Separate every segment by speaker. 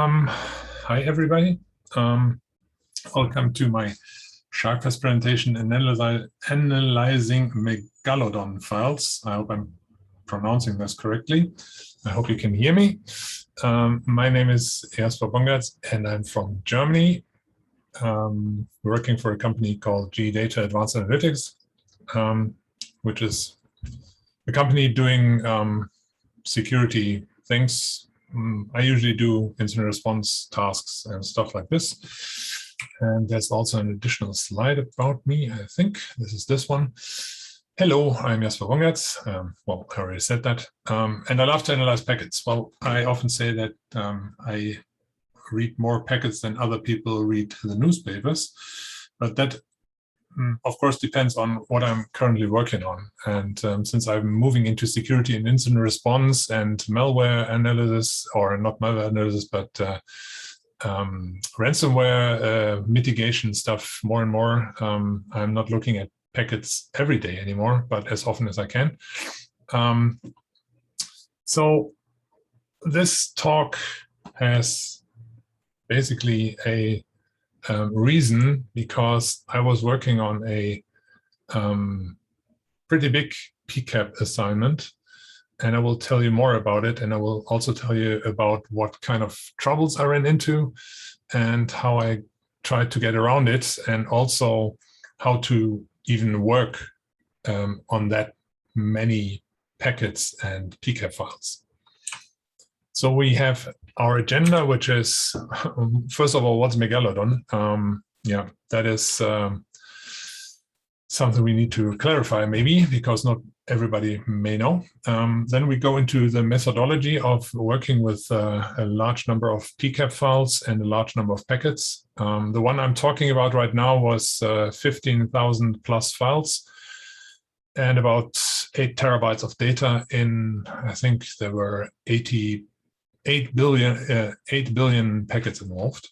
Speaker 1: Hi, everybody. Welcome to my SharkFest presentation analyzing Megalodon files. I hope I'm pronouncing this correctly. I hope you can hear me. My name is Jasper Bongertz, and I'm from Germany, working for a company called G-Data Advanced Analytics, which is a company doing security things. I usually do incident response tasks and stuff like this. And there's also an additional slide about me, I think. This is this one. Hello, I'm Jasper Bongertz. Well, I already said that. And I love to analyze packets. Well, I often say that I read more packets than other people read the newspapers. But that, of course, depends on what I'm currently working on. And since I'm moving into security and incident response and malware analysis, or not malware analysis, but ransomware mitigation stuff more and more, I'm not looking at packets every day anymore, but as often as I can. So this talk has basically a reason, because I was working on a pretty big PCAP assignment, and I will tell you more about it, and I will also tell you about what kind of troubles I ran into and how I tried to get around it, and also how to even work on that many packets and PCAP files. So we have our agenda, which is, first of all, what's Megalodon? Yeah, that is something we need to clarify, maybe, because not everybody may know. Then we go into the methodology of working with a large number of PCAP files and a large number of packets. The one I'm talking about right now was 15,000 plus files and about 8 terabytes of data in, I think there were 8 billion packets involved.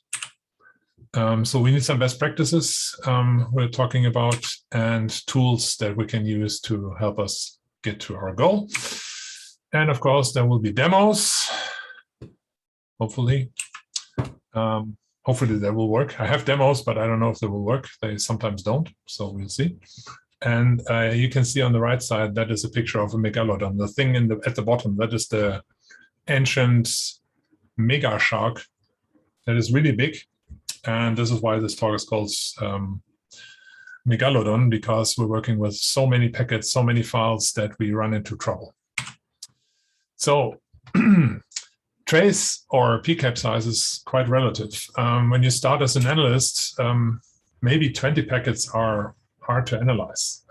Speaker 1: So we need some best practices we're talking about, and tools that we can use to help us get to our goal. And of course, there will be demos, hopefully. Hopefully they will work. I have demos, but I don't know if they will work. They sometimes don't, so we'll see. And you can see on the right side, that is a picture of a Megalodon. The thing at the bottom, that is the ancient mega shark that is really big. And this is why this talk is called Megalodon, because we're working with so many packets, so many files that we run into trouble. So trace or PCAP size is quite relative. When you start as an analyst, maybe 20 packets are hard to analyze.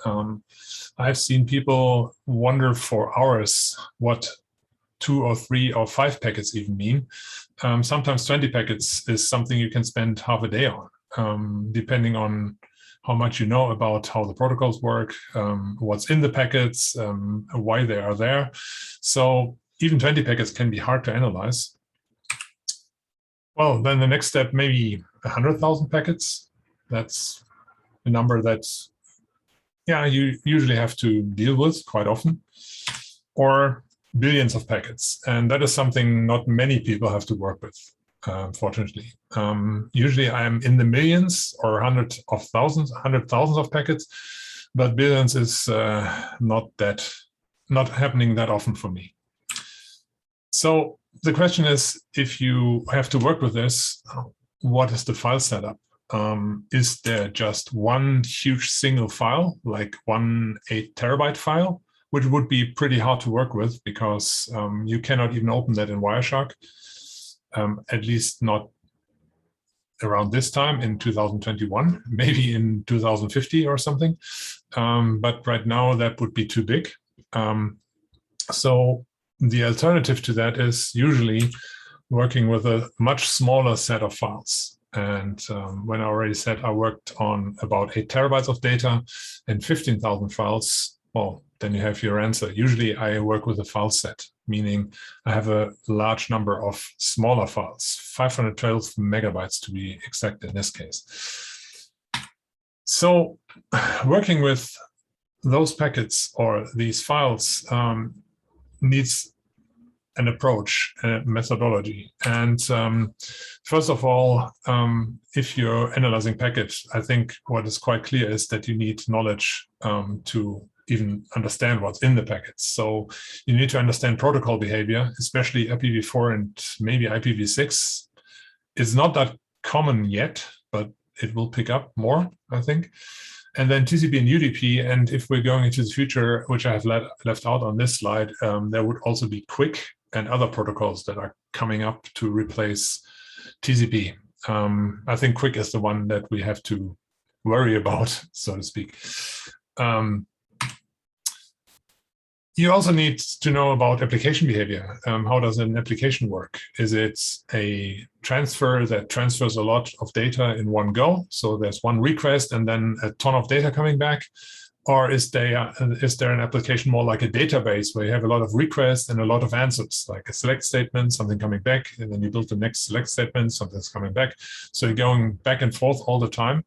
Speaker 1: I've seen people wonder for hours what 2 or 3 or 5 packets even mean. Sometimes 20 packets is something you can spend half a day on, depending on how much you know about how the protocols work, what's in the packets, why they are there. So even 20 packets can be hard to analyze. Well, then the next step, maybe 100,000 packets. That's a number that, yeah, you usually have to deal with quite often. Or billions of packets. And that is something not many people have to work with, fortunately. Usually I'm in the millions or hundreds of thousands of packets, but billions is not happening that often for me. So the question is, if you have to work with this, what is the file setup? Is there just one huge single file, like one 8 terabyte file? Which would be pretty hard to work with, because you cannot even open that in Wireshark, at least not around this time in 2021, maybe in 2050 or something. But right now that would be too big. So the alternative to that is usually working with a much smaller set of files. And when I already said I worked on about 8 terabytes of data and 15,000 files, well, then you have your answer. Usually I work with a file set, meaning I have a large number of smaller files, 512 megabytes to be exact in this case. So working with those packets or these files needs an approach, a methodology. And first of all, if you're analyzing packets, I think what is quite clear is that you need knowledge to even understand what's in the packets. So you need to understand protocol behavior, especially IPv4 and maybe IPv6. It's not that common yet, but it will pick up more, I think. And then TCP and UDP. And if we're going into the future, which I have left out on this slide, there would also be QUIC and other protocols that are coming up to replace TCP. I think QUIC is the one that we have to worry about, so to speak. You also need to know about application behavior. How does an application work? Is it a transfer that transfers a lot of data in one go? So there's one request and then a ton of data coming back? Or is there an application more like a database where you have a lot of requests and a lot of answers, like a select statement, something coming back, and then you build the next select statement, something's coming back. So you're going back and forth all the time.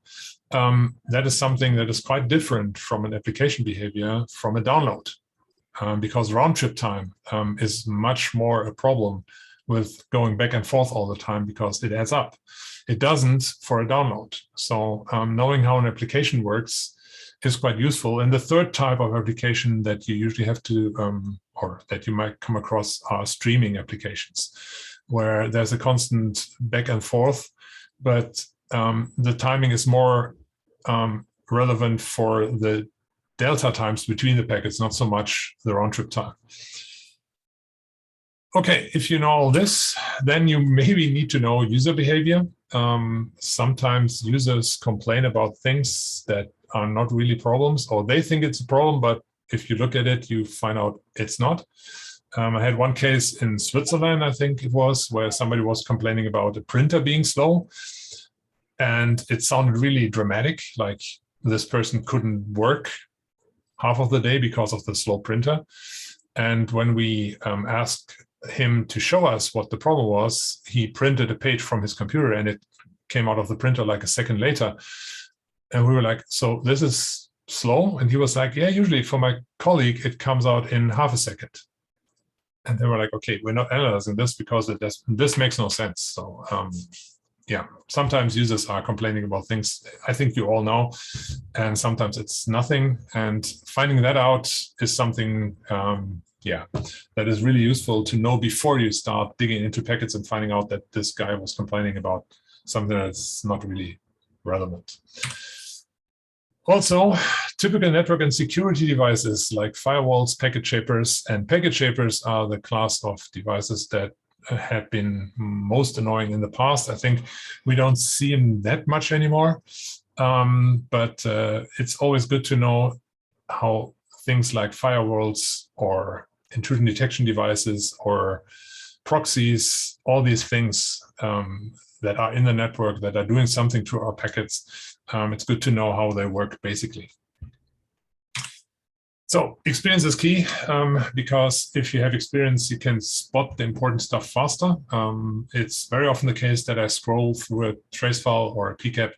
Speaker 1: That is something that is quite different from an application behavior from a download. Because round trip time is much more a problem with going back and forth all the time because it adds up. It doesn't for a download. So knowing how an application works is quite useful. And the third type of application that you usually have to, or that you might come across, are streaming applications, where there's a constant back and forth, but the timing is more relevant for the delta times between the packets, not so much the round trip time. Okay, if you know all this, then you maybe need to know user behavior. Sometimes users complain about things that are not really problems, or they think it's a problem, but if you look at it, you find out it's not. I had one case in Switzerland, I think it was, where somebody was complaining about a printer being slow. And it sounded really dramatic, like this person couldn't work half of the day because of the slow printer. And when we asked him to show us what the problem was, he printed a page from his computer and it came out of the printer like a second later. And we were like, so this is slow? And he was like, yeah, usually for my colleague, it comes out in half a second. And they were like, okay, we're not analyzing this because this makes no sense. So yeah, sometimes users are complaining about things I think you all know, and sometimes it's nothing. And finding that out is something, yeah, that is really useful to know before you start digging into packets and finding out that this guy was complaining about something that's not really relevant. Also, typical network and security devices like firewalls, packet shapers, and packet shapers are the class of devices that had been most annoying in the past. I think we don't see them that much anymore, but it's always good to know how things like firewalls or intrusion detection devices or proxies, all these things that are in the network that are doing something to our packets, it's good to know how they work basically. So experience is key, because if you have experience, you can spot the important stuff faster. It's very often the case that I scroll through a trace file or a pcap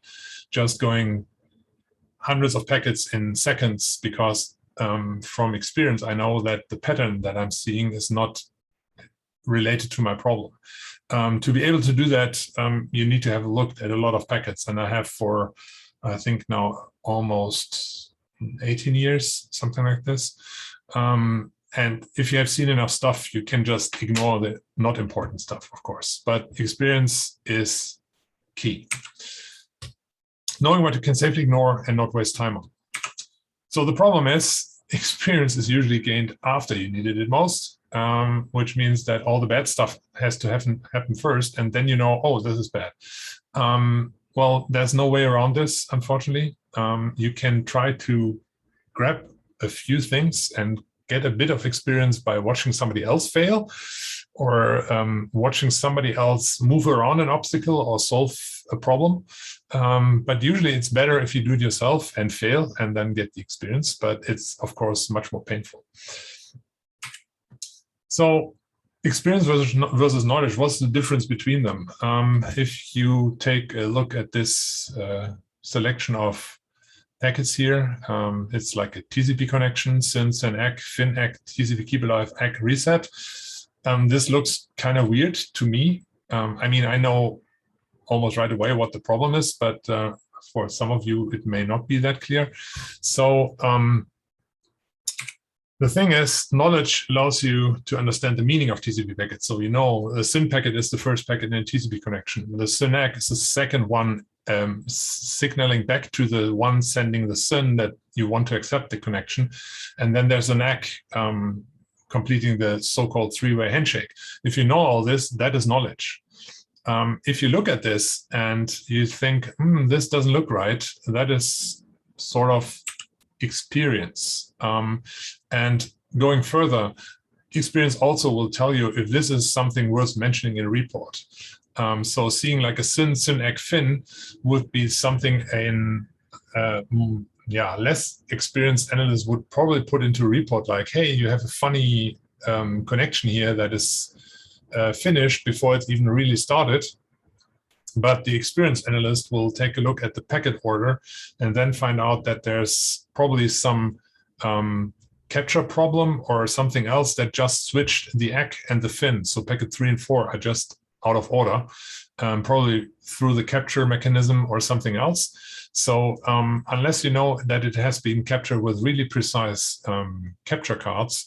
Speaker 1: just going hundreds of packets in seconds because from experience, I know that the pattern that I'm seeing is not related to my problem. To be able to do that, you need to have looked at a lot of packets, and I have for, I think now almost 18 years, something like this. And if you have seen enough stuff, you can just ignore the not important stuff, of course. But experience is key. Knowing what you can safely ignore and not waste time on. So the problem is, experience is usually gained after you needed it most, which means that all the bad stuff has to happen first, and then you know, oh, this is bad. Well, there's no way around this, unfortunately. You can try to grab a few things and get a bit of experience by watching somebody else fail, or watching somebody else move around an obstacle or solve a problem. But usually it's better if you do it yourself and fail and then get the experience, but it's of course much more painful. So experience versus knowledge, what's the difference between them? If you take a look at this selection of packets here, it's like a TCP connection, since an ACK, fin ACK, TCP keep alive, ACK reset. This looks kind of weird to me. I mean, I know almost right away what the problem is, but for some of you, it may not be that clear. So the thing is, knowledge allows you to understand the meaning of TCP packets. So you know the SYN packet is the first packet in a TCP connection. The SYN-ACK is the second one signaling back to the one sending the SYN that you want to accept the connection. And then there's an ACK completing the so-called three-way handshake. If you know all this, that is knowledge. If you look at this and you think, this doesn't look right, that is sort of experience. And going further, experience also will tell you if this is something worth mentioning in a report. So seeing like a SYN-ACK fin would be something less experienced analyst would probably put into a report like, hey, you have a funny connection here that is finished before it's even really started. But the experienced analyst will take a look at the packet order and then find out that there's probably some capture problem or something else that just switched the ACK and the fin. So packet 3 and 4 are just out of order, probably through the capture mechanism or something else. So unless you know that it has been captured with really precise capture cards,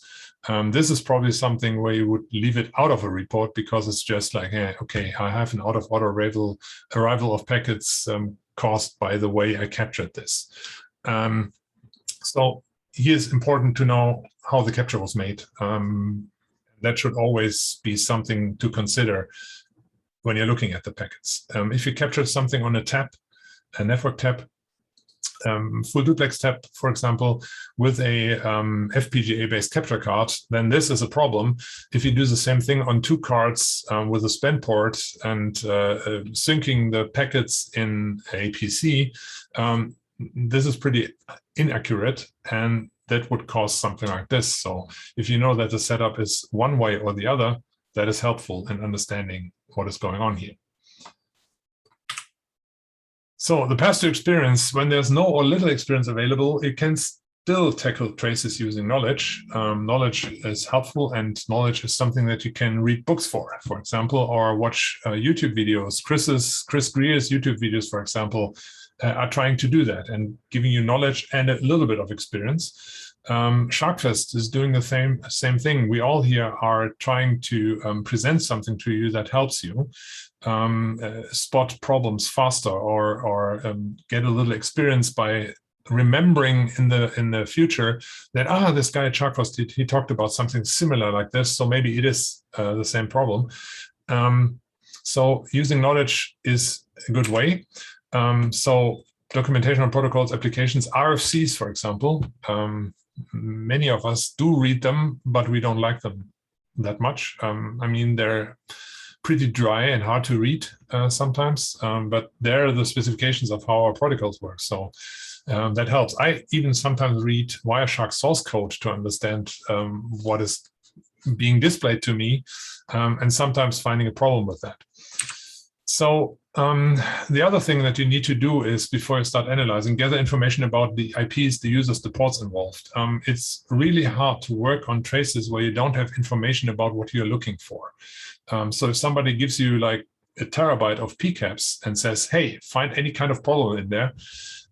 Speaker 1: this is probably something where you would leave it out of a report because it's just like, hey, okay, I have an out-of-order arrival of packets caused by the way I captured this. So here's important to know how the capture was made. That should always be something to consider when you're looking at the packets. If you captured something on a tap, a network tap, full duplex tap, for example, with a FPGA-based capture card, then this is a problem. If you do the same thing on two cards with a span port and syncing the packets in a PC, this is pretty inaccurate, and that would cause something like this. So if you know that the setup is one way or the other, that is helpful in understanding what is going on here. So the path to experience, when there's no or little experience available, it can still tackle traces using knowledge. Knowledge is helpful, and knowledge is something that you can read books for example, or watch YouTube videos. Chris Greer's YouTube videos, for example, are trying to do that and giving you knowledge and a little bit of experience. SharkFest is doing the same thing. We all here are trying to present something to you that helps you spot problems faster or get a little experience by remembering in the future that this guy at SharkFest, he talked about something similar like this, so maybe it is the same problem. So using knowledge is a good way. So documentation on protocols, applications, RFCs, for example, many of us do read them, but we don't like them that much. I mean, they're pretty dry and hard to read sometimes, but they're the specifications of how our protocols work. So that helps. I even sometimes read Wireshark source code to understand what is being displayed to me, and sometimes finding a problem with that. So the other thing that you need to do is, before you start analyzing, gather information about the IPs, the users, the ports involved. It's really hard to work on traces where you don't have information about what you're looking for. So if somebody gives you like a terabyte of pcaps and says, hey, find any kind of problem in there,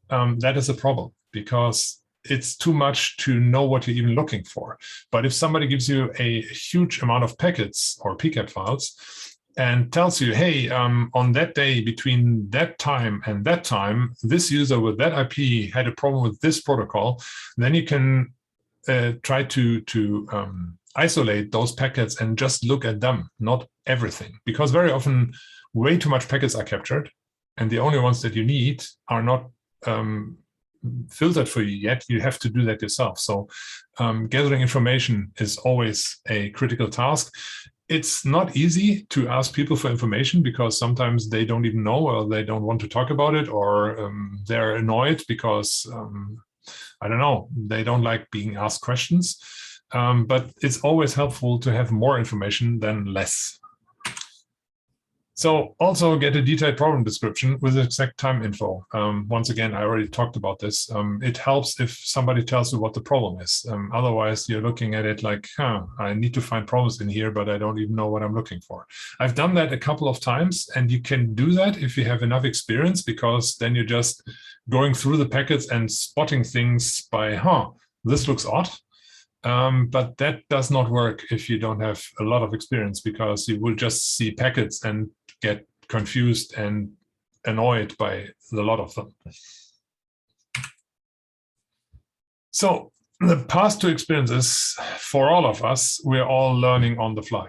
Speaker 1: that is a problem, because it's too much to know what you're even looking for. But if somebody gives you a huge amount of packets or pcap files and tells you, hey, on that day between that time and that time, this user with that IP had a problem with this protocol, then you can try to isolate those packets and just look at them, not everything. Because very often way too much packets are captured, and the only ones that you need are not filtered for you yet. You have to do that yourself. So gathering information is always a critical task. It's not easy to ask people for information, because sometimes they don't even know, or they don't want to talk about it, or they're annoyed because, I don't know, they don't like being asked questions. But it's always helpful to have more information than less. So also get a detailed problem description with exact time info. Once again, I already talked about this. It helps if somebody tells you what the problem is. Otherwise, you're looking at it like, I need to find problems in here, but I don't even know what I'm looking for. I've done that a couple of times, and you can do that if you have enough experience, because then you're just going through the packets and spotting things by, this looks odd. But that does not work if you don't have a lot of experience, because you will just see packets and get confused and annoyed by the lot of them. So the path to experience is, for all of us, we're all learning on the fly,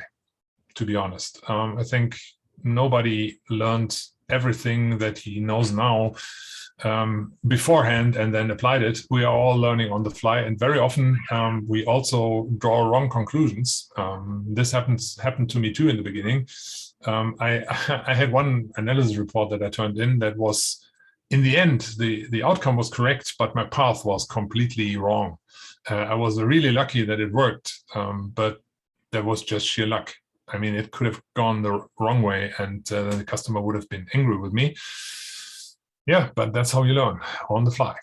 Speaker 1: to be honest. I think nobody learned everything that he knows now beforehand and then applied it. We are all learning on the fly, and very often we also draw wrong conclusions. This happened to me too in the beginning. I had one analysis report that I turned in that was, in the end, the outcome was correct, but my path was completely wrong. I was really lucky that it worked, but that was just sheer luck. I mean, it could have gone the wrong way, and the customer would have been angry with me. Yeah, but that's how you learn, on the fly.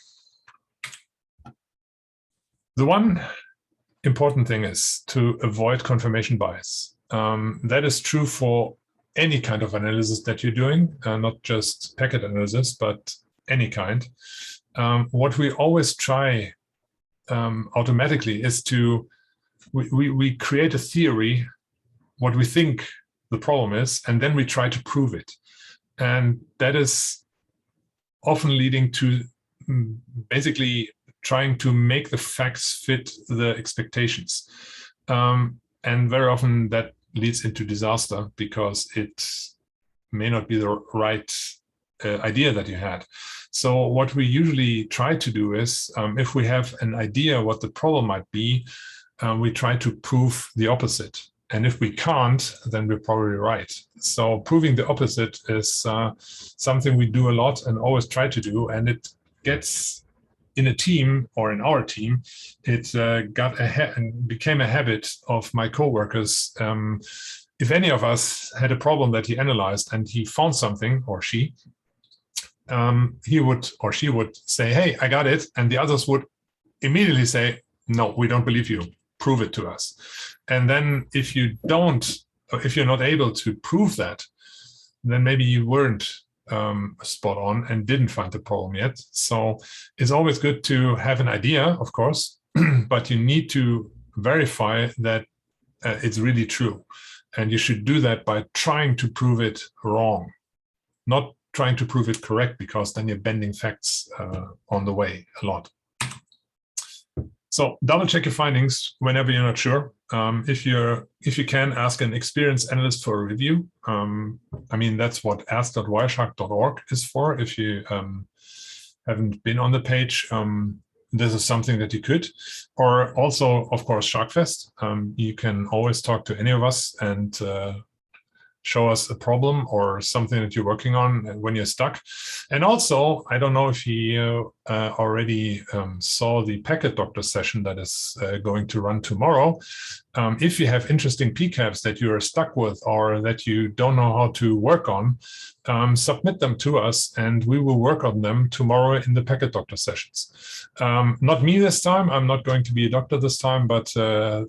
Speaker 1: The one important thing is to avoid confirmation bias. That is true for any kind of analysis that you're doing, not just packet analysis, but any kind. What we always try automatically is we create a theory, what we think the problem is, and then we try to prove it. And that is often leading to basically trying to make the facts fit the expectations. And very often that leads into disaster, because it may not be the right idea that you had. So what we usually try to do is, if we have an idea what the problem might be, we try to prove the opposite. And if we can't, then we're probably right. So proving the opposite is something we do a lot and always try to do. And it gets, in a team, or in our team, it became a habit of my coworkers. If any of us had a problem that he analyzed and he found something, or she, he would or she would say, hey, I got it. And the others would immediately say, no, we don't believe you. Prove it to us. And then if you're not able to prove that, then maybe you weren't spot on and didn't find the problem yet. So it's always good to have an idea, of course, but you need to verify that it's really true. And you should do that by trying to prove it wrong, not trying to prove it correct, because then you're bending facts on the way a lot. So double check your findings whenever you're not sure. If you can, ask an experienced analyst for a review. I mean, that's what ask.wireshark.org is for. If you haven't been on the page, this is something that you could. Or also, of course, SharkFest. You can always talk to any of us and show us a problem or something that you're working on when you're stuck. And also, I don't know if you already saw the Packet Doctor session that is going to run tomorrow. If you have interesting pcaps that you're stuck with or that you don't know how to work on, submit them to us and we will work on them tomorrow in the Packet Doctor sessions. Not me this time, I'm not going to be a doctor this time, but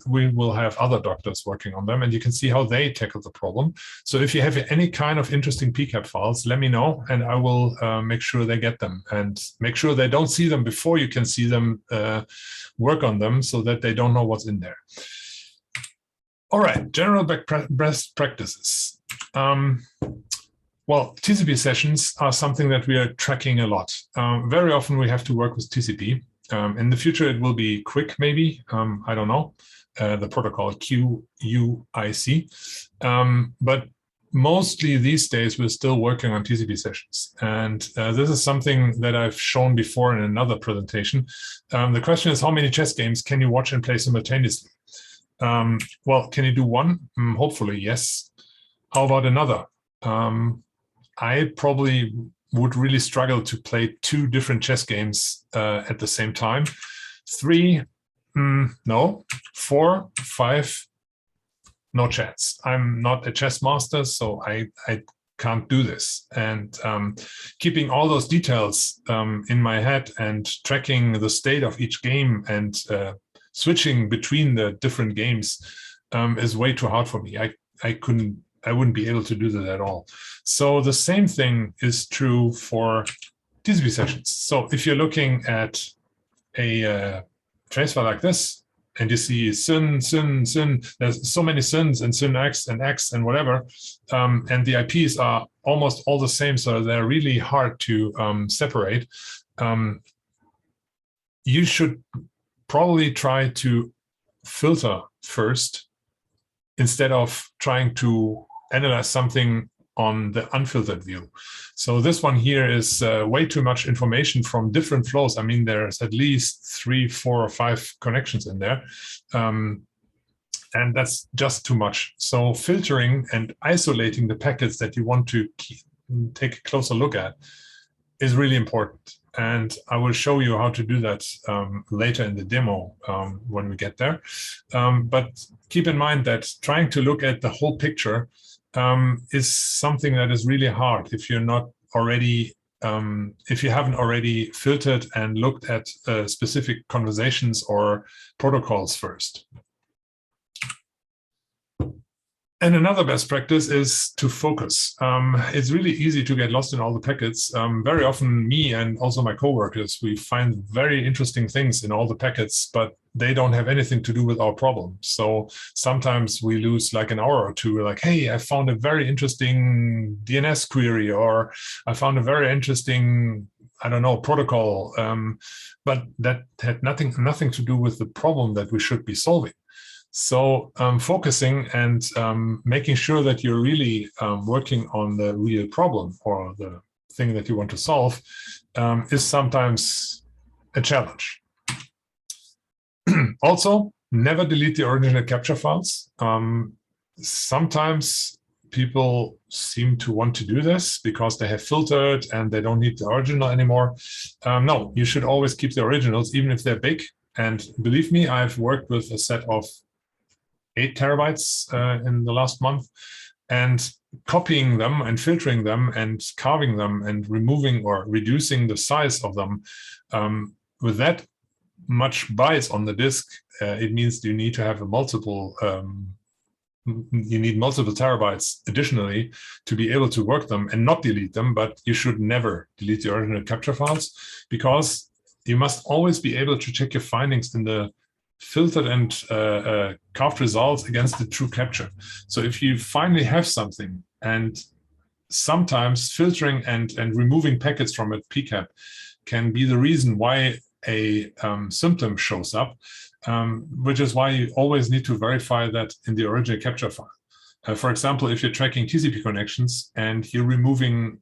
Speaker 1: we will have other doctors working on them and you can see how they tackle the problem. So if you have any kind of interesting pcap files, let me know and I will make sure they get them and make sure they don't see them before you can see them work on them so that they don't know what's in there. All right, general best practices. Well, TCP sessions are something that we are tracking a lot. Very often we have to work with TCP. In the future, it will be quick, maybe. I don't know, the protocol QUIC. But mostly these days, we're still working on TCP sessions. And this is something that I've shown before in another presentation. The question is, how many chess games can you watch and play simultaneously? Well, can you do one? Hopefully, yes. How about another? I probably would really struggle to play 2 different chess games at the same time. 3, no. 4, 5, no chance. I'm not a chess master, so I can't do this. And keeping all those details in my head and tracking the state of each game and switching between the different games is way too hard for me. I wouldn't be able to do that at all. So the same thing is true for TCP sessions. So if you're looking at a trace file like this, and you see syn, there's so many syns and syn x and whatever, and the IPs are almost all the same, so they're really hard to separate. You should probably try to filter first instead of trying to analyze something on the unfiltered view. So this one here is way too much information from different flows. I mean, there's at least 3, 4, or 5 connections in there. And that's just too much. So filtering and isolating the packets that you want to take a closer look at is really important. And I will show you how to do that later in the demo when we get there. But keep in mind that trying to look at the whole picture is something that is really hard if you're not already, if you haven't already filtered and looked at specific conversations or protocols first. And another best practice is to focus. It's really easy to get lost in all the packets. Very often me and also my coworkers, we find very interesting things in all the packets, but they don't have anything to do with our problem. So sometimes we lose like an hour or two. We're like, hey, I found a very interesting DNS query, or I found a very interesting, I don't know, protocol. But that had nothing to do with the problem that we should be solving. So focusing and making sure that you're really working on the real problem or the thing that you want to solve is sometimes a challenge. Also, never delete the original capture files. Sometimes people seem to want to do this because they have filtered and they don't need the original anymore. No, you should always keep the originals, even if they're big. And believe me, I've worked with a set of 8 terabytes in the last month, and copying them and filtering them and carving them and removing or reducing the size of them with that much bytes on the disk, it means you need to have a multiple terabytes additionally to be able to work them and not delete them. But you should never delete the original capture files, because you must always be able to check your findings in the filtered and carved results against the true capture. So if you finally have something, and sometimes filtering and removing packets from a pcap can be the reason why a symptom shows up, which is why you always need to verify that in the original capture file. For example, if you're tracking TCP connections and you're removing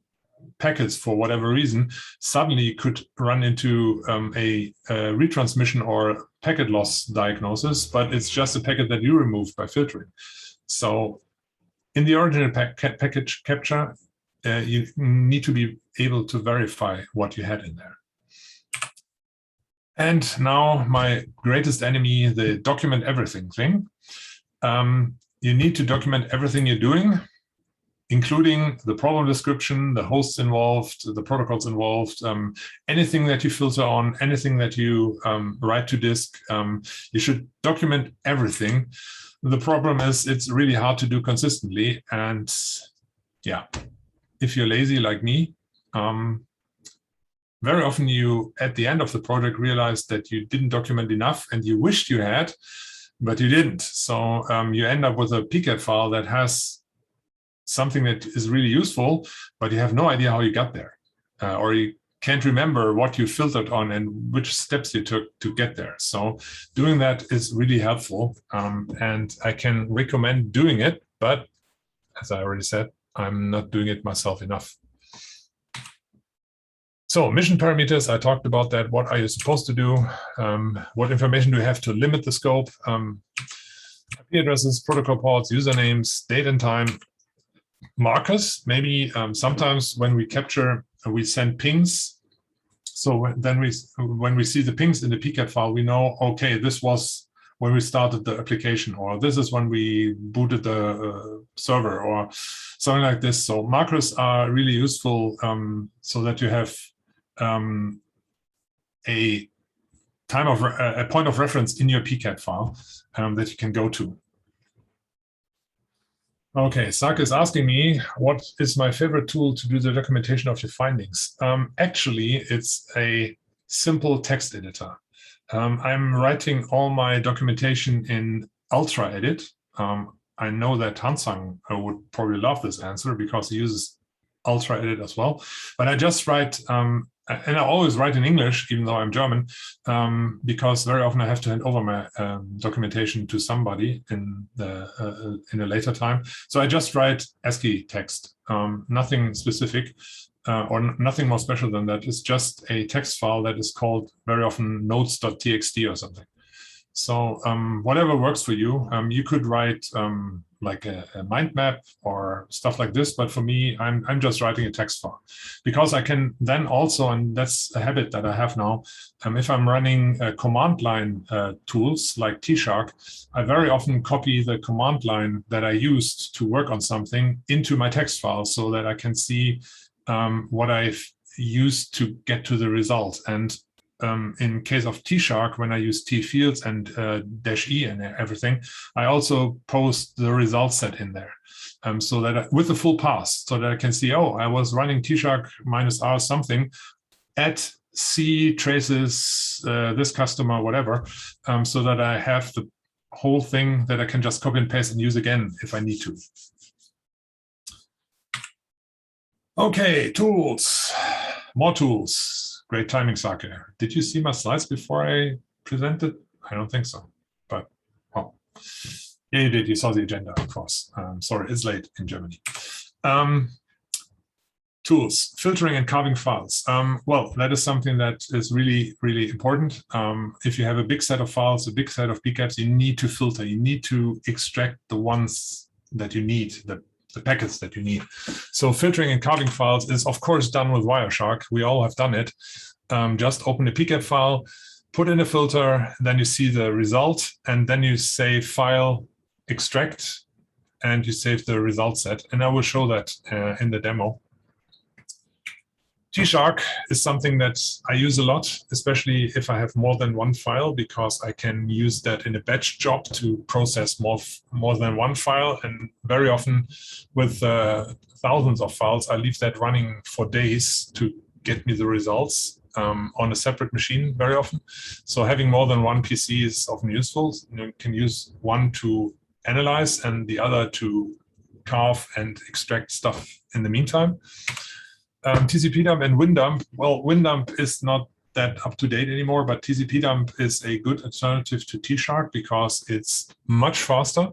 Speaker 1: packets for whatever reason, suddenly you could run into a retransmission or packet loss diagnosis, but it's just a packet that you removed by filtering. So in the original package capture, you need to be able to verify what you had in there. And now my greatest enemy, the document everything thing. You need to document everything you're doing, including the problem description, the hosts involved, the protocols involved, anything that you filter on, anything that you write to disk. You should document everything. The problem is it's really hard to do consistently. And yeah, if you're lazy like me, very often you, at the end of the project, realize that you didn't document enough and you wished you had, but you didn't. So you end up with a pcap file that has something that is really useful, but you have no idea how you got there, or you can't remember what you filtered on and which steps you took to get there. So doing that is really helpful, and I can recommend doing it, but as I already said, I'm not doing it myself enough. So mission parameters, I talked about that. What are you supposed to do? What information do you have to limit the scope? IP addresses, protocol ports, usernames, date and time. Markers, maybe sometimes when we capture, we send pings. So then when we see the pings in the pcap file, we know, okay, this was when we started the application, or this is when we booted the server, or something like this. So markers are really useful so that you have a point of reference in your pcap file that you can go to. Okay, Saka is asking me, what is my favorite tool to do the documentation of your findings? Actually, it's a simple text editor. I'm writing all my documentation in Ultra Edit. I know that Hansang would probably love this answer because he uses Ultra Edit as well. But I just write, and I always write in English, even though I'm German, because very often I have to hand over my documentation to somebody in a later time. So I just write ASCII text, nothing specific or nothing more special than that. It's just a text file that is called very often notes.txt or something. So whatever works for you, you could write like a mind map or stuff like this. But for me, I'm just writing a text file because I can then also, and that's a habit that I have now, if I'm running command line tools like T-Shark, I very often copy the command line that I used to work on something into my text file so that I can see what I've used to get to the result. And in case of T-Shark, when I use T fields and -E and everything, I also post the result set in there so that with the full path, so that I can see, oh, I was running T-Shark -R something at C traces this customer, whatever, so that I have the whole thing that I can just copy and paste and use again if I need to. Okay, tools, more tools. Great timing, Sake. Did you see my slides before I presented? I don't think so, but well, yeah, you did. You saw the agenda, of course. Sorry, it's late in Germany. Tools, filtering and carving files. Well, that is something that is really, really important. If you have a big set of files, a big set of pcaps, you need to filter. You need to extract the ones that you need, the packets that you need. So filtering and carving files is, of course, done with Wireshark. We all have done it. Just open a pcap file, put in a filter, then you see the result, and then you say File, Extract, and you save the result set. And I will show that in the demo. T-Shark is something that I use a lot, especially if I have more than one file, because I can use that in a batch job to process more than one file. And very often with thousands of files, I leave that running for days to get me the results on a separate machine very often. So having more than one PC is often useful. You can use one to analyze and the other to carve and extract stuff in the meantime. TCP-dump and WinDump. Well, WinDump is not that up to date anymore, but TCP-dump is a good alternative to T-Shark because it's much faster,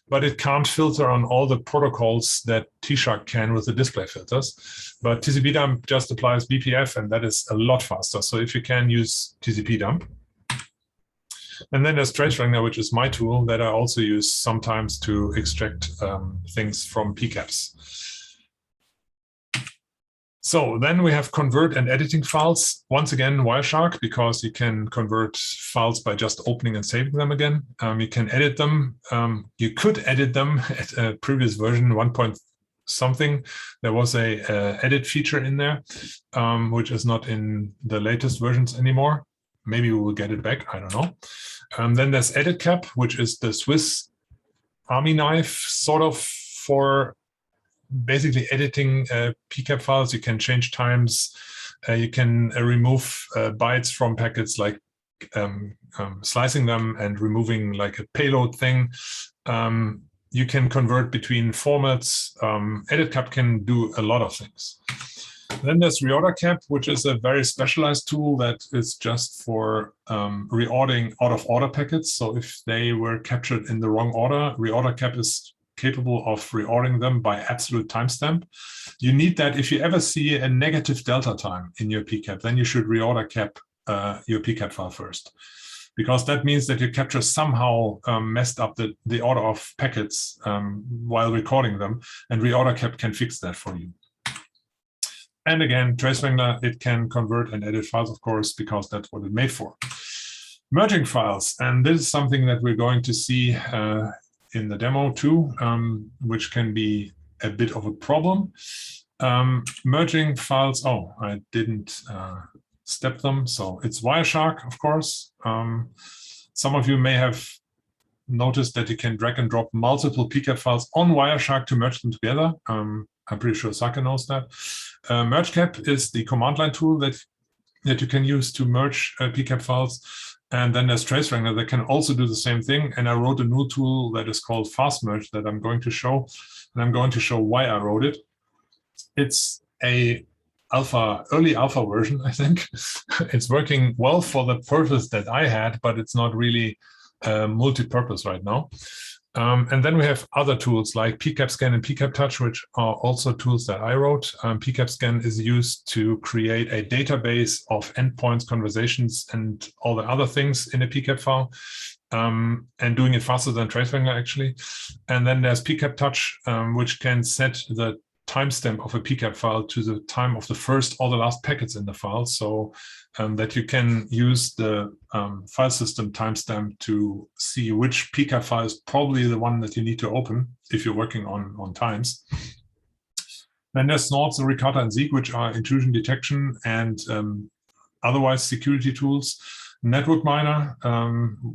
Speaker 1: but it can't filter on all the protocols that T-Shark can with the display filters. But TCP-dump just applies BPF, and that is a lot faster. So if you can use TCP-dump. And then there's TraceWrangler, which is my tool that I also use sometimes to extract things from pcaps. So then we have convert and editing files. Once again, Wireshark, because you can convert files by just opening and saving them again. You can edit them. You could edit them at a previous version, 1.something. There was a edit feature in there, which is not in the latest versions anymore. Maybe we will get it back. I don't know. Then there's EditCap, which is the Swiss Army knife, sort of for basically editing pcap files. You can change times. You can remove bytes from packets, like slicing them and removing like a payload thing. You can convert between formats. EditCap can do a lot of things. Then there's ReorderCap, which is a very specialized tool that is just for reordering out-of-order packets. So if they were captured in the wrong order, ReorderCap is capable of reordering them by absolute timestamp. You need that if you ever see a negative delta time in your pcap, then you should ReorderCap your pcap file first, because that means that your capture somehow messed up the order of packets while recording them, and ReorderCap can fix that for you. And again, TraceWrangler, it can convert and edit files, of course, because that's what it's made for. Merging files, and this is something that we're going to see in the demo too, which can be a bit of a problem. Merging files, oh, I didn't step them, so it's Wireshark, of course. Some of you may have noticed that you can drag and drop multiple pcap files on Wireshark to merge them together. I'm pretty sure Saka knows that. mergecap is the command line tool that you can use to merge pcap files. And then there's Trace Wrangler that can also do the same thing. And I wrote a new tool that is called Fast Merge that I'm going to show. And I'm going to show why I wrote it. It's a early alpha version, I think. It's working well for the purpose that I had, but it's not really multi-purpose right now. And then we have other tools like pcaps and pcaptouch, which are also tools that I wrote. pcapscan is used to create a database of endpoints, conversations, and all the other things in a pcap file, and doing it faster than Trace Wrangler, actually. And then there's pcaptouch, which can set the timestamp of a pcap file to the time of the first or the last packets in the file, so that you can use the file system timestamp to see which pcap file is probably the one that you need to open if you're working on times. Then there's Snorts, Ricata, and Zeek, which are intrusion detection and otherwise security tools. Network Miner,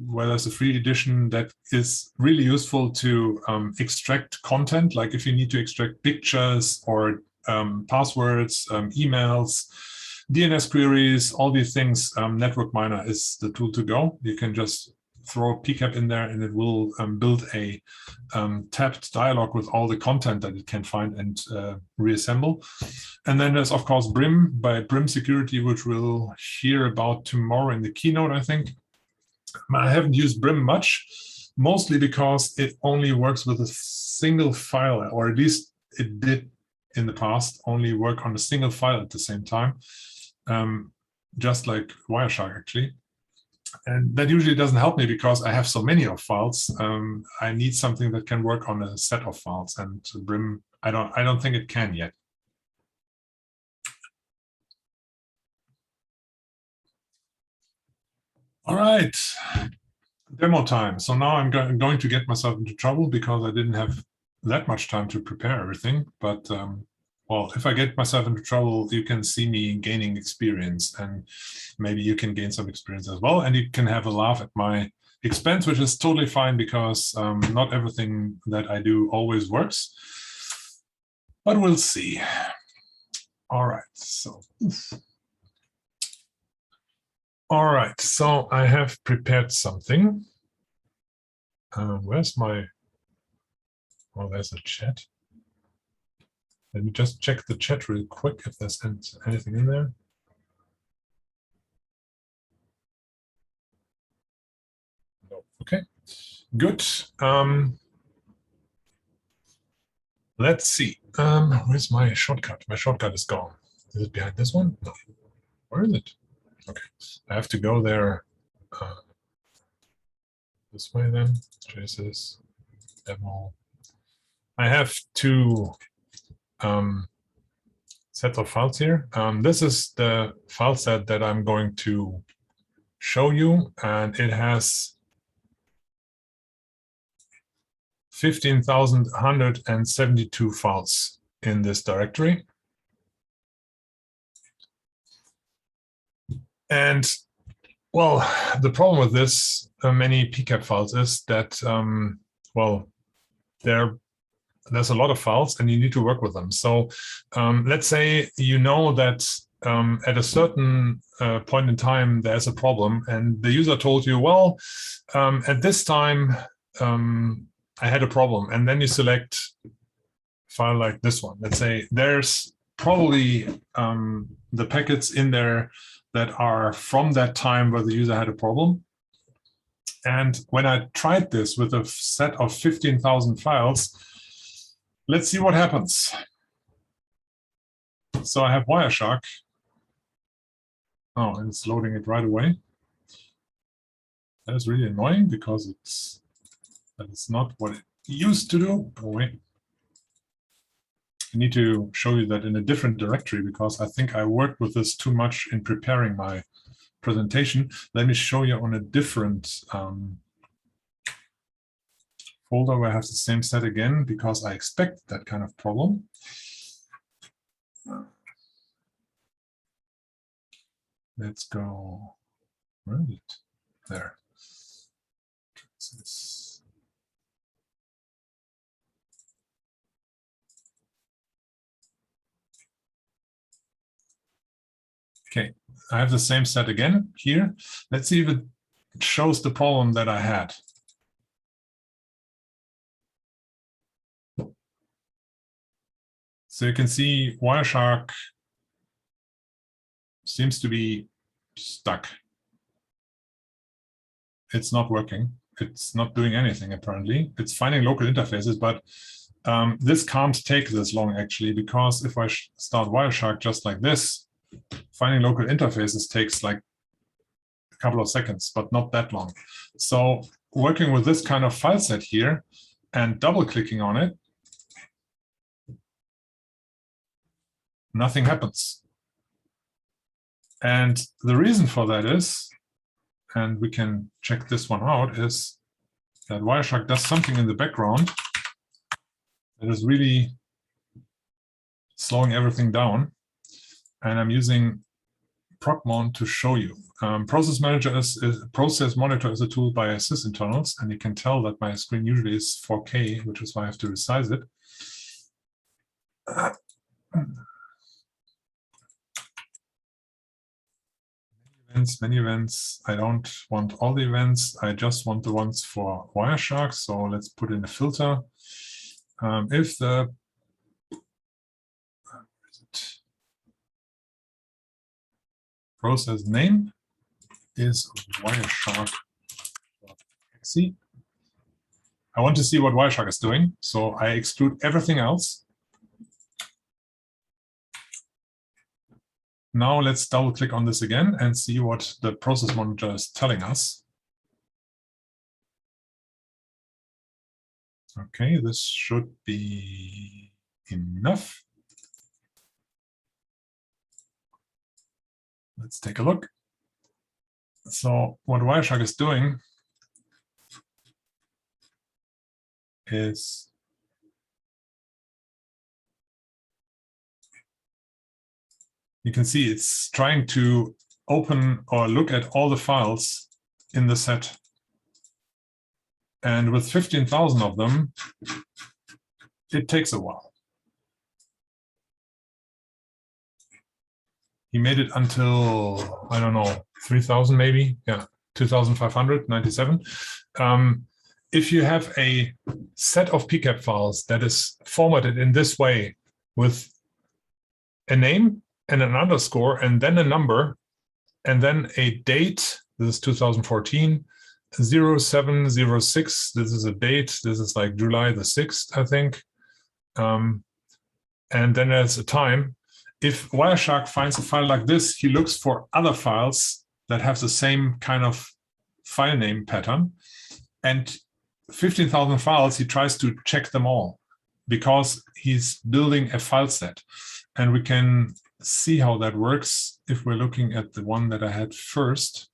Speaker 1: where there's a free edition that is really useful to extract content, like if you need to extract pictures or passwords, emails, DNS queries, all these things. Network Miner is the tool to go. You can just throw pcap in there and it will build a tabbed dialog with all the content that it can find and reassemble. And then there's, of course, Brim by Brim Security, which we'll hear about tomorrow in the keynote, I think. I haven't used Brim much, mostly because it only works with a single file, or at least it did in the past only work on a single file at the same time, just like Wireshark, actually. And that usually doesn't help me because I have so many of files. I need something that can work on a set of files, and Brim, I don't think it can yet. All right, demo time. So now I'm going to get myself into trouble because I didn't have that much time to prepare everything. But well, if I get myself into trouble, you can see me gaining experience, and maybe you can gain some experience as well. And you can have a laugh at my expense, which is totally fine because not everything that I do always works. But we'll see. All right, so. All right, so I have prepared something. Where's my, oh, there's a chat. Let me just check the chat real quick if there's anything in there. No. Okay, good. Let's see. Where's my shortcut? My shortcut is gone. Is it behind this one? No. Where is it? Okay, I have to go there this way then. Traces, demo. I have two sets of files here. This is the file set that I'm going to show you, and it has 15,172 files in this directory. And well, the problem with this many pcap files is that, well, there's a lot of files and you need to work with them. So let's say you know that at a certain point in time, there's a problem and the user told you, well, at this time, I had a problem. And then you select a file like this one. Let's say there's probably the packets in there that are from that time where the user had a problem. And when I tried this with a set of 15,000 files, let's see what happens. So I have Wireshark. Oh, and it's loading it right away. That is really annoying because that is not what it used to do. Oh, wait. I need to show you that in a different directory because I think I worked with this too much in preparing my presentation. Let me show you on a different folder where I have the same set again, because I expect that kind of problem. Let's go, where is it? There. Okay, I have the same set again here. Let's see if it shows the problem that I had. So you can see Wireshark seems to be stuck. It's not working. It's not doing anything, apparently. It's finding local interfaces, but this can't take this long, actually, because if I start Wireshark just like this, finding local interfaces takes like a couple of seconds, but not that long. So working with this kind of file set here and double-clicking on it, nothing happens. And the reason for that is, and we can check this one out, is that Wireshark does something in the background that is really slowing everything down. And I'm using procmon to show you. Process Manager Process Monitor is a tool by sysinternals, and you can tell that my screen usually is 4K, which is why I have to resize it. Many events. I don't want all the events. I just want the ones for Wireshark. So let's put in a filter. If the process name is Wireshark.exe, I want to see what Wireshark is doing. So I exclude everything else. Now let's double click on this again and see what the process manager is telling us. Okay, this should be enough. Let's take a look. So what Wireshark is doing is you can see it's trying to open or look at all the files in the set. And with 15,000 of them, it takes a while. He made it until, I don't know, 3,000 maybe, yeah, 2,597. If you have a set of pcap files that is formatted in this way with a name and an underscore, and then a number, and then a date, this is 2014, 0706, this is a date, this is like July the 6th, I think. And then there's a time. If Wireshark finds a file like this, he looks for other files that have the same kind of file name pattern. And 15,000 files, he tries to check them all because he's building a file set. And we can see how that works if we're looking at the one that I had first,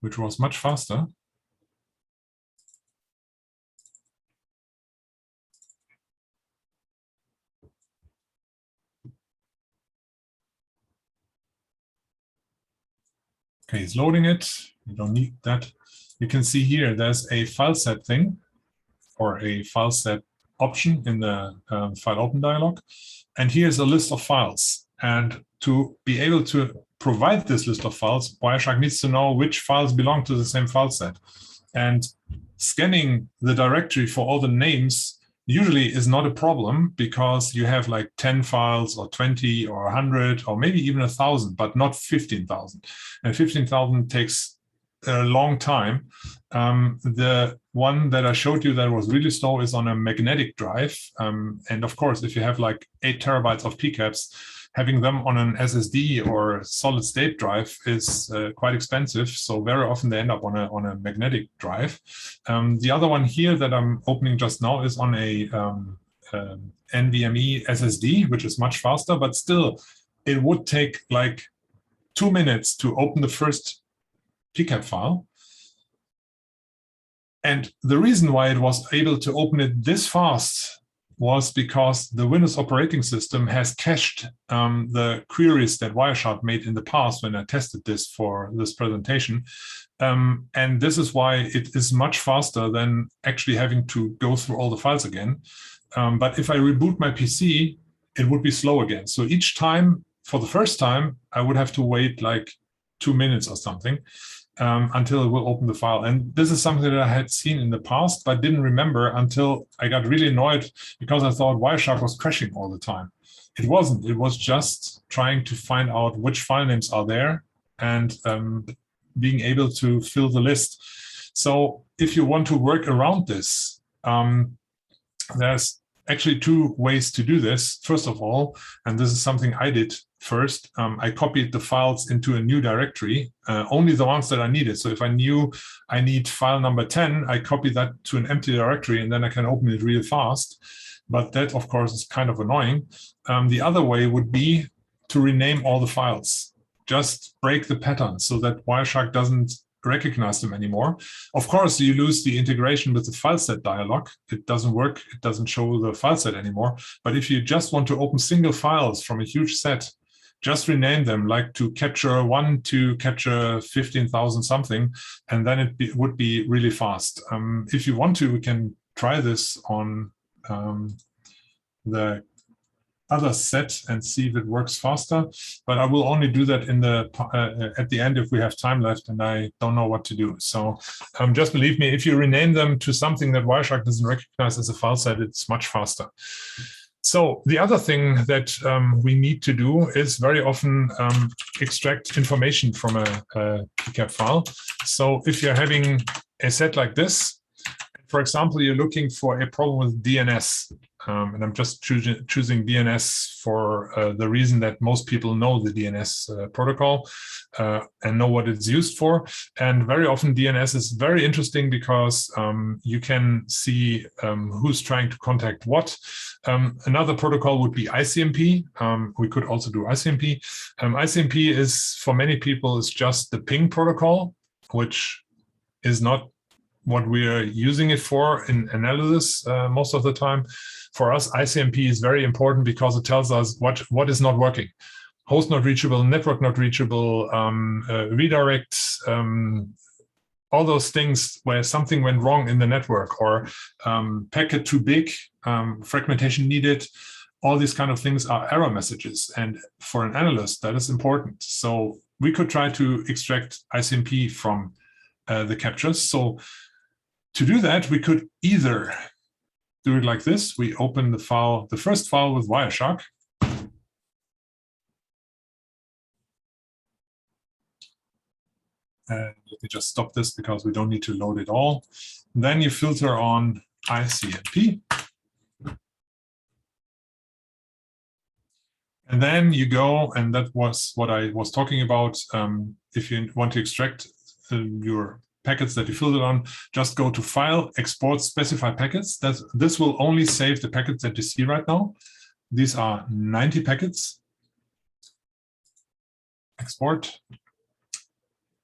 Speaker 1: which was much faster. Okay, it's loading it. You don't need that. You can see here there's a file set thing or a file set option in the file open dialog. And here's a list of files. And to be able to provide this list of files, Wireshark needs to know which files belong to the same file set. And scanning the directory for all the names usually is not a problem because you have like 10 files or 20 or 100 or maybe even 1,000, but not 15,000. And 15,000 takes a long time. The one that I showed you that was really slow is on a magnetic drive. And of course, if you have like 8 terabytes of pcaps, having them on an SSD or solid state drive is quite expensive. So very often they end up on a magnetic drive. The other one here that I'm opening just now is on a NVMe SSD, which is much faster, but still it would take like 2 minutes to open the first pcap file. And the reason why it was able to open it this fast was because the Windows operating system has cached the queries that Wireshark made in the past when I tested this for this presentation. And this is why it is much faster than actually having to go through all the files again. But if I reboot my PC, it would be slow again. So each time, for the first time, I would have to wait like 2 minutes or something until it will open the file. And this is something that I had seen in the past, but didn't remember until I got really annoyed because I thought Wireshark was crashing all the time. It wasn't. It was just trying to find out which file names are there and being able to fill the list. So if you want to work around this, there's actually 2 ways to do this. First of all, and this is something I did first, I copied the files into a new directory, only the ones that I needed. So if I knew I need file number 10, I copy that to an empty directory and then I can open it real fast. But that, of course, is kind of annoying. The other way would be to rename all the files. Just break the pattern so that Wireshark doesn't recognize them anymore. Of course, you lose the integration with the file set dialog. It doesn't work. It doesn't show the file set anymore. But if you just want to open single files from a huge set, just rename them, like to capture 1 to capture 15,000 something, and then it would be really fast. If you want to, we can try this on the other set and see if it works faster. But I will only do that in the at the end if we have time left and I don't know what to do. So just believe me, if you rename them to something that Wireshark doesn't recognize as a file set, it's much faster. So the other thing that we need to do is very often extract information from a pcap file. So if you're having a set like this, for example, you're looking for a problem with DNS, and I'm just choosing DNS for the reason that most people know the DNS protocol and know what it's used for. And very often DNS is very interesting because you can see who's trying to contact what. Another protocol would be ICMP. We could also do ICMP. ICMP is, for many people, is just the ping protocol, which is not what we are using it for in analysis most of the time. For us, ICMP is very important because it tells us what is not working. Host not reachable, network not reachable, redirects, all those things where something went wrong in the network, or packet too big, fragmentation needed. All these kind of things are error messages. And for an analyst, that is important. So we could try to extract ICMP from the captures. So to do that, we could either do it like this. We open the file, the first file with Wireshark. And let me just stop this because we don't need to load it all. Then you filter on ICMP. And then you go, and that was what I was talking about. If you want to extract your packets that you filtered on, just go to File, Export, Specify Packets. This will only save the packets that you see right now. These are 90 packets. Export.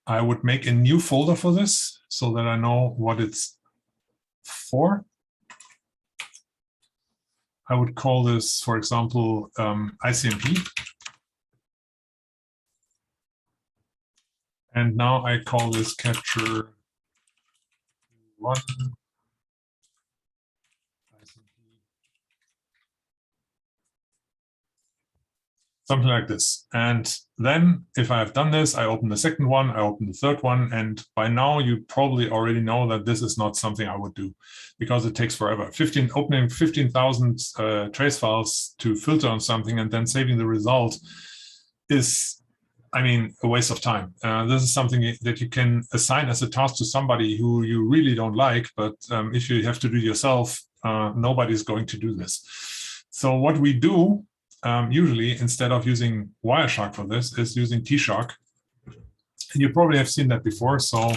Speaker 1: I would make a new folder for this so that I know what it's for. I would call this, for example, ICMP. And now I call this capture 1. Something like this. And then if I have done this, I open the second one, I open the third one. And by now you probably already know that this is not something I would do because it takes forever. Opening 15,000 trace files to filter on something and then saving the result is, I mean, a waste of time. This is something that you can assign as a task to somebody who you really don't like, but if you have to do it yourself, nobody's going to do this. So what we do usually, instead of using Wireshark for this, is using Tshark. You probably have seen that before. So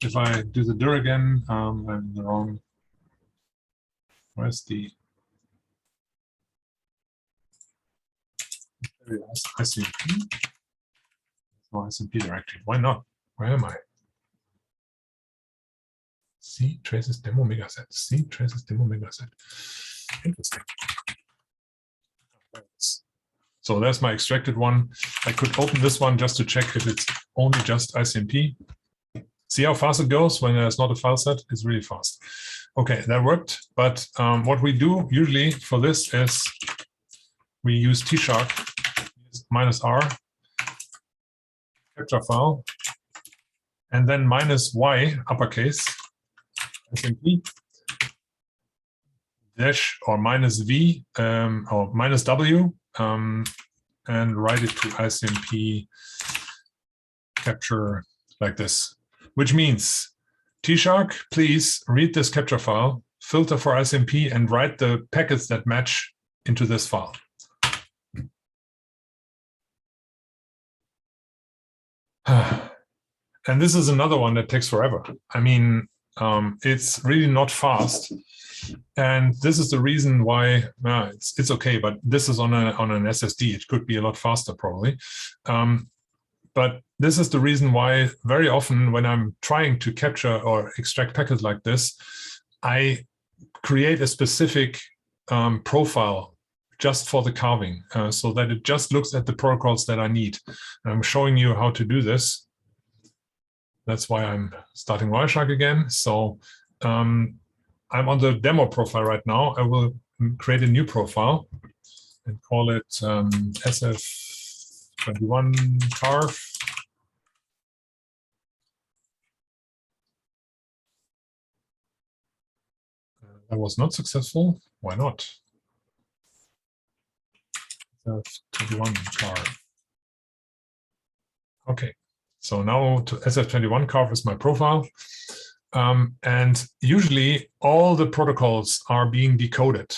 Speaker 1: if I do the dir again, I'm in the wrong. Where's the? ICMP. Oh, SMP directory. Why not? Where am I? C traces demo megaset. C traces demo megaset. Interesting. So there's my extracted one. I could open this one just to check if it's only just ICMP. See how fast it goes when there's not a file set? It's really fast. Okay, that worked. But what we do usually for this is we use tshark -r capture file, and then -y uppercase SMP dash or -v or -w and write it to ICMP capture like this, which means tshark, please read this capture file, filter for ICMP, and write the packets that match into this file. And this is another one that takes forever. I mean, it's really not fast. And this is the reason why it's okay, but this is on an SSD. It could be a lot faster probably. But this is the reason why very often when I'm trying to capture or extract packets like this, I create a specific profile just for the carving so that it just looks at the protocols that I need. And I'm showing you how to do this. That's why I'm starting Wireshark again. So I'm on the demo profile right now. I will create a new profile and call it SF21 carve. That was not successful. Why not? SF21 carve. Okay. So now to SF21 carve is my profile. And usually all the protocols are being decoded,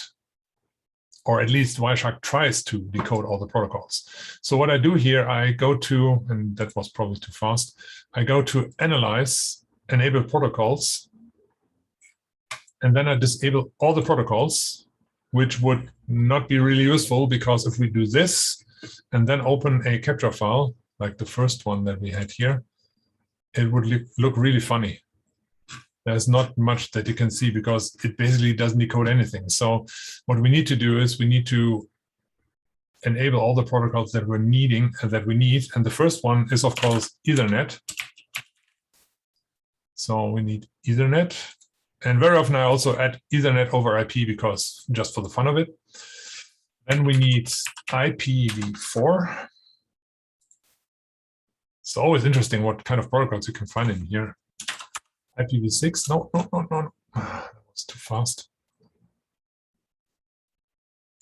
Speaker 1: or at least Wireshark tries to decode all the protocols. So what I do here, I go to, and that was probably too fast, I go to Analyze, Enable Protocols, and then I disable all the protocols, which would not be really useful because if we do this and then open a capture file, like the first one that we had here, it would look really funny. There's not much that you can see because it basically doesn't decode anything. So what we need to do is we need to enable all the protocols that we need. And the first one is, of course, Ethernet. So we need Ethernet. And very often I also add Ethernet over IP because just for the fun of it. Then we need IPv4. It's always interesting what kind of protocols you can find in here. IPv6, no. That was too fast.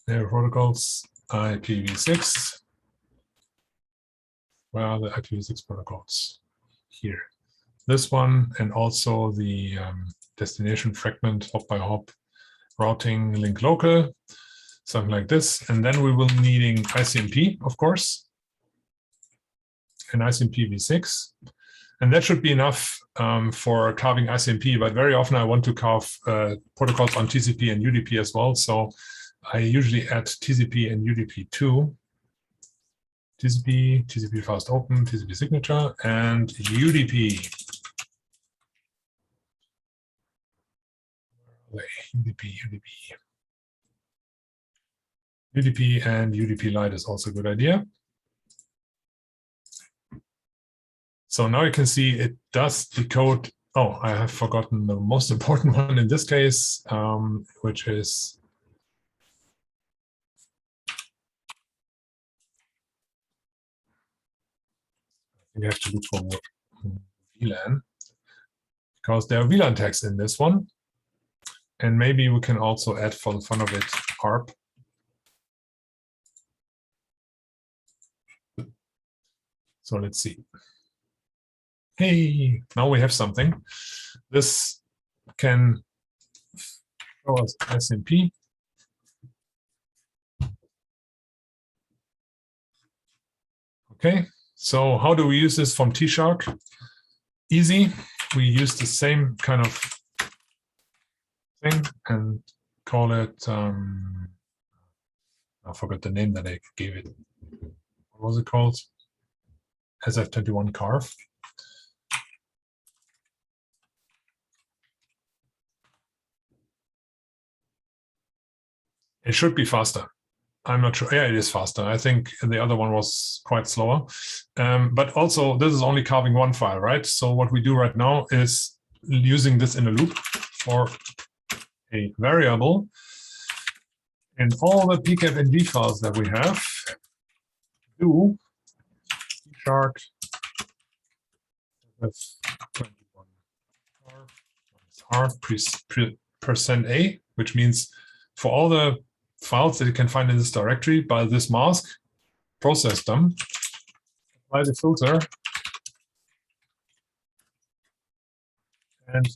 Speaker 1: There are protocols, IPv6. Where are the IPv6 protocols? Here. This one, and also the destination fragment hop by hop routing link local, something like this. And then we will be needing ICMP, of course, and ICMP v6. And that should be enough for carving ICMP, but very often I want to carve protocols on TCP and UDP as well. So I usually add TCP and UDP too. TCP fast open, TCP signature, and UDP. UDP and UDP Lite is also a good idea. So now you can see it does decode. Oh, I have forgotten the most important one in this case, which is you have to look for VLAN because there are VLAN tags in this one. And maybe we can also add, for the fun of it, ARP. So let's see. Hey, now we have something. This can show us SMP. Okay, so how do we use this from tshark? Easy. We use the same kind of thing and call it, I forgot the name that I gave it. What was it called? SF21 carve. It should be faster. I'm not sure. Yeah, it is faster. I think the other one was quite slower. But also, this is only carving one file, right? So what we do right now is using this in a loop for a variable in all the pcap NV files that we have. Do shark SF21 % a, which means for all the files that you can find in this directory, by this mask, process them, apply the filter, and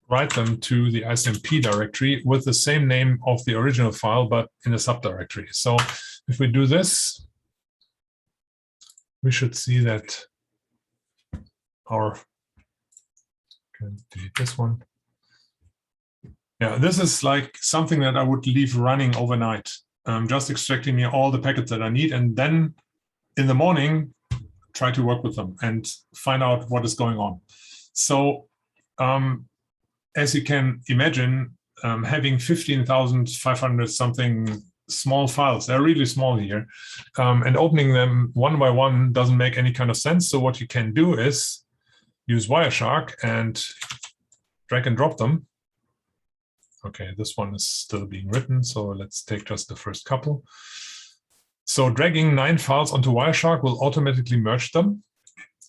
Speaker 1: write them to the ICMP directory with the same name of the original file, but in a subdirectory. So if we do this, we should see that our, can delete this one. Yeah, this is like something that I would leave running overnight, just extracting me all the packets that I need, and then in the morning, try to work with them and find out what is going on. So as you can imagine, having 15,500 something small files, they're really small here, and opening them one by one doesn't make any kind of sense. So what you can do is use Wireshark and drag and drop them. Okay, this one is still being written, so let's take just the first couple. So dragging 9 files onto Wireshark will automatically merge them.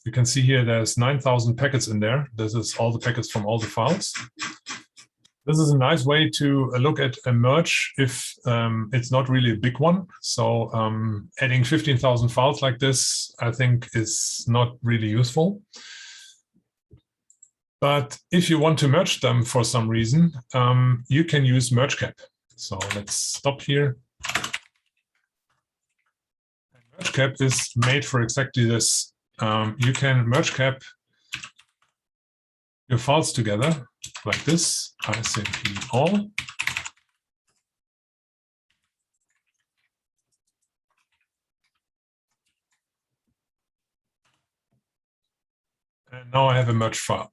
Speaker 1: You can see here there's 9,000 packets in there. This is all the packets from all the files. This is a nice way to look at a merge if it's not really a big one. So adding 15,000 files like this, I think, is not really useful. But if you want to merge them for some reason, you can use merge-cap. So let's stop here. Merge-cap is made for exactly this. You can merge-cap your files together like this, ICMP all. And now I have a merged file.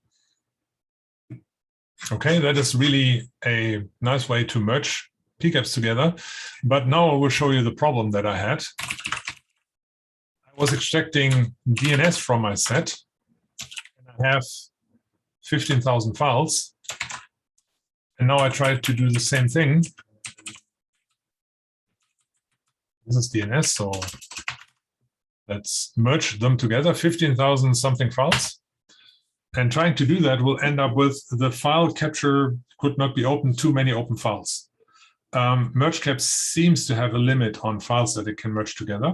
Speaker 1: Okay, that is really a nice way to merge pcaps together. But now I will show you the problem that I had. I was extracting DNS from my set, and I have 15,000 files. And now I try to do the same thing. This is DNS, so let's merge them together, 15,000 something files. And trying to do that will end up with the file capture could not be opened, too many open files. MergeCap seems to have a limit on files that it can merge together.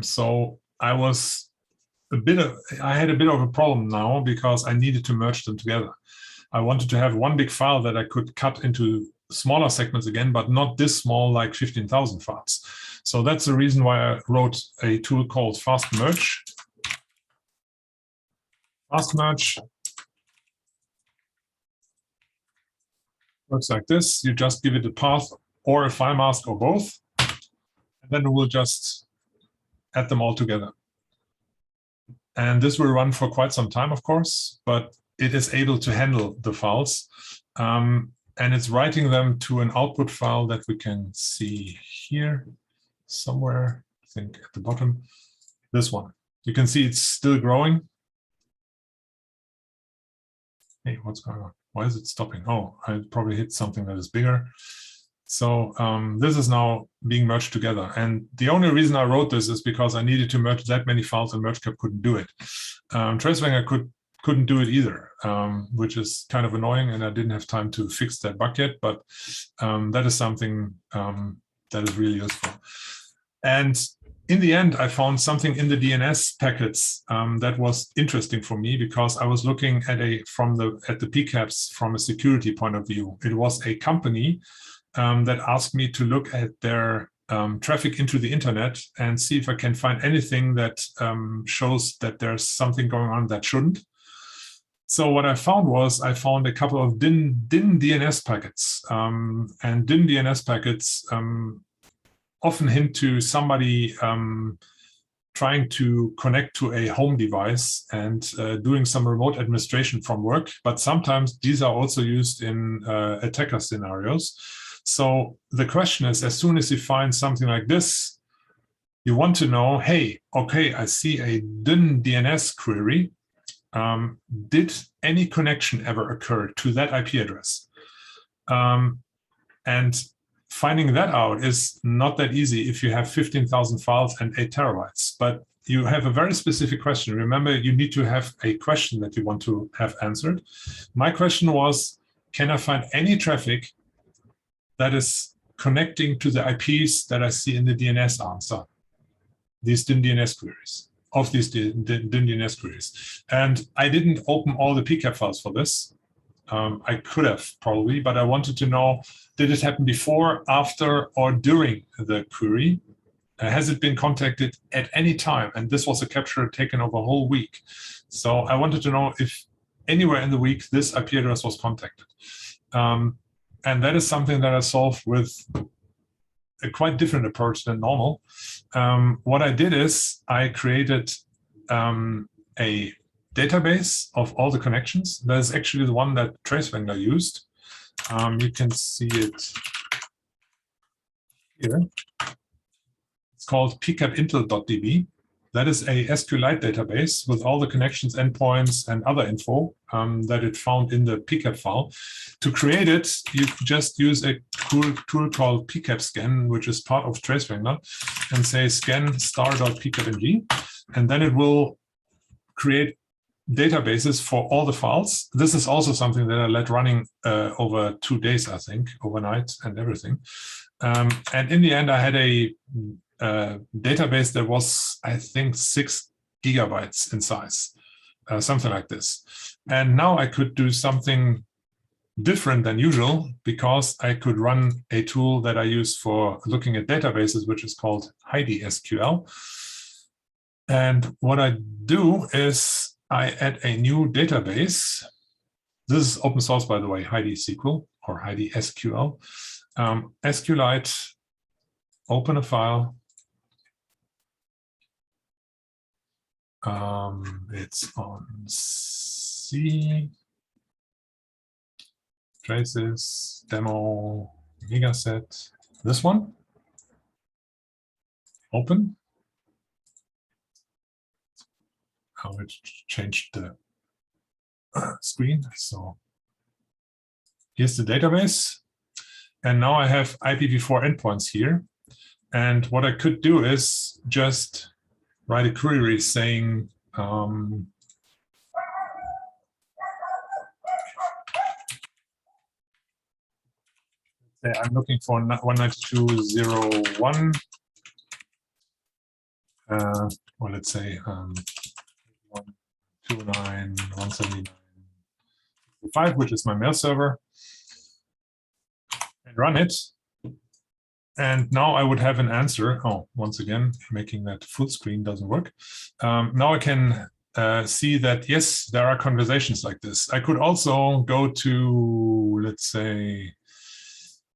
Speaker 1: So I had a bit of a problem now because I needed to merge them together. I wanted to have one big file that I could cut into smaller segments again, but not this small, like 15,000 files. So that's the reason why I wrote a tool called Fast Merge. Fast Merge works like this. You just give it a path or a file mask or both, and then it will just add them all together. And this will run for quite some time, of course, but it is able to handle the files. And it's writing them to an output file that we can see here somewhere, I think at the bottom, this one. You can see it's still growing. Hey, what's going on? Why is it stopping? Oh, I probably hit something that is bigger. So this is now being merged together. And the only reason I wrote this is because I needed to merge that many files and MergeCap couldn't do it. Tracewanger couldn't do it either, which is kind of annoying, and I didn't have time to fix that bug yet, but that is something that is really useful. And in the end, I found something in the DNS packets that was interesting for me because I was looking at the pcaps from a security point of view. It was a company that asked me to look at their traffic into the internet and see if I can find anything that shows that there's something going on that shouldn't. So what I found was I found a couple of DIN DNS packets, and DIN DNS packets often hint to somebody trying to connect to a home device and doing some remote administration from work, but sometimes these are also used in attacker scenarios. So the question is, as soon as you find something like this, you want to know, hey, okay, I see a DIN DNS query. Did any connection ever occur to that IP address? And finding that out is not that easy if you have 15,000 files and 8 terabytes, but you have a very specific question. Remember, you need to have a question that you want to have answered. My question was, can I find any traffic that is connecting to the IPs that I see in the DNS answer, these DIN DNS queries, of these DIN DNS queries. And I didn't open all the pcap files for this. I could have probably, but I wanted to know, did it happen before, after, or during the query? Has it been contacted at any time? And this was a capture taken over a whole week. So I wanted to know if anywhere in the week this IP address was contacted. And that is something that I solved with a quite different approach than normal. What I did is I created a database of all the connections. That is actually the one that TraceWrangler used. You can see it here. It's called pcapintel.db. That is a SQLite database with all the connections, endpoints, and other info that it found in the pcap file. To create it, you just use a cool tool called pcapscan, which is part of TraceWrangler, and say scan star.pcapng, and then it will create databases for all the files. This is also something that I let running over 2 days, I think, overnight and everything. And in the end, I had a database that was, I think, 6 gigabytes in size, something like this. And now I could do something different than usual because I could run a tool that I use for looking at databases, which is called Heidi SQL. And what I do is I add a new database. This is open source, by the way, Heidi SQL or Heidi SQL. SQLite, open a file. It's on C, traces, demo, megaset, this one. Open. How it changed the screen. So here's the database. And now I have IPv4 endpoints here. And what I could do is just write a query saying, I'm looking for 192.0.1. Well, let's say 129.179.5, which is my mail server, and run it. And now I would have an answer. Oh, once again, making that full screen doesn't work. Now I can see that, yes, there are conversations like this. I could also go to, let's say,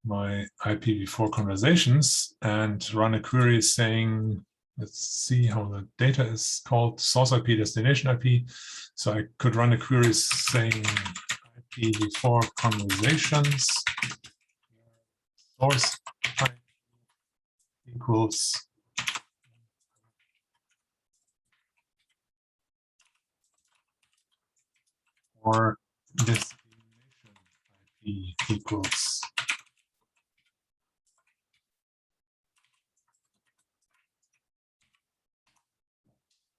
Speaker 1: my IPv4 conversations and run a query saying, let's see how the data is called, source IP, destination IP. So I could run a query saying IPv4 conversations, source IP equals or destination IP equals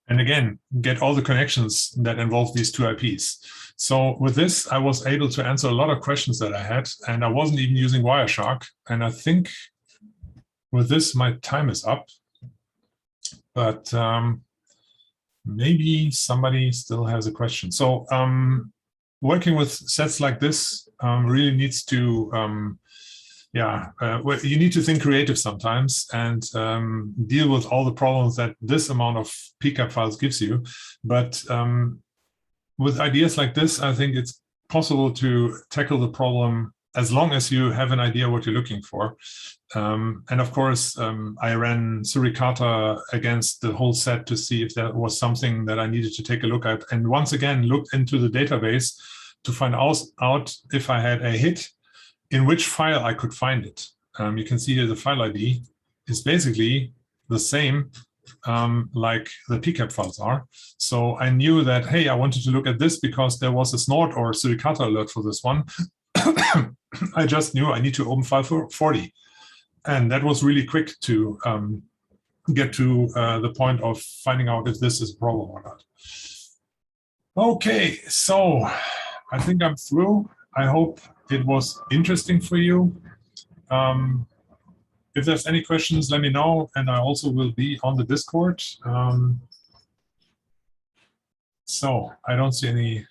Speaker 1: and again, get all the connections that involve these two IPs. So with this, I was able to answer a lot of questions that I had, and I wasn't even using Wireshark. And I think with this, my time is up. But maybe somebody still has a question. So working with sets like this really needs to well, you need to think creative sometimes and deal with all the problems that this amount of pcap files gives you. But with ideas like this, I think it's possible to tackle the problem as long as you have an idea what you're looking for. And of course, I ran Suricata against the whole set to see if there was something that I needed to take a look at. And once again, looked into the database to find out if I had a hit, in which file I could find it. You can see here the file ID is basically the same like the PCAP files are. So I knew that, hey, I wanted to look at this because there was a snort or Suricata alert for this one. I just knew I need to open file 40. And that was really quick to get to the point of finding out if this is a problem or not. Okay, so I think I'm through. I hope it was interesting for you. If there's any questions, let me know. And I also will be on the Discord. So I don't see any.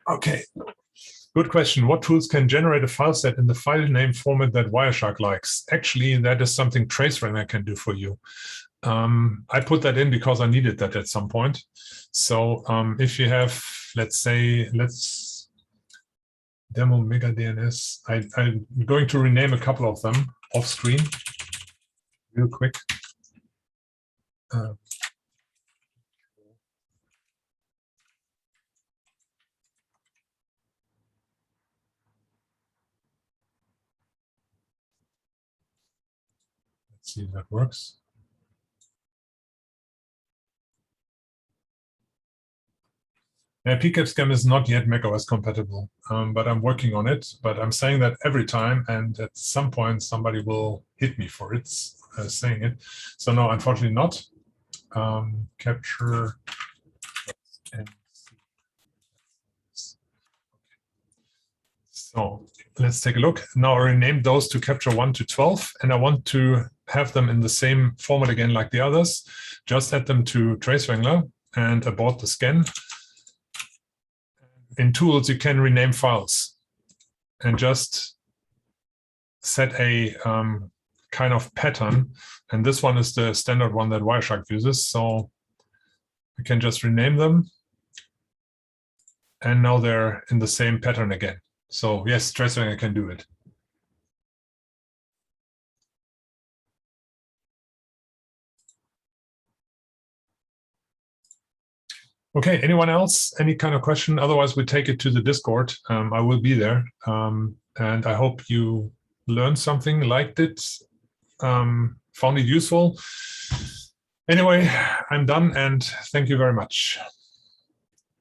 Speaker 1: Okay. Good question. What tools can generate a file set in the file name format that Wireshark likes? Actually, that is something TraceRunner can do for you. I put that in because I needed that at some point. So if you have, let's say, let's demo Mega DNS. I'm going to rename a couple of them off screen real quick. Let's see if that works. Yeah, pcaps is not yet macOS compatible, but I'm working on it. But I'm saying that every time, and at some point somebody will hit me for it, saying it. So no, unfortunately not. Capture. So let's take a look. Now I renamed those to capture 1 to 12, and I want to have them in the same format again like the others. Just add them to TraceWrangler and abort the scan. In tools, you can rename files and just set a kind of pattern. And this one is the standard one that Wireshark uses. So you can just rename them. And now they're in the same pattern again. So yes, TraceWrangler can do it. Okay, anyone else? Any kind of question? Otherwise, we take it to the Discord. I will be there. And I hope you learned something, liked it, found it useful. Anyway, I'm done, and thank you very much.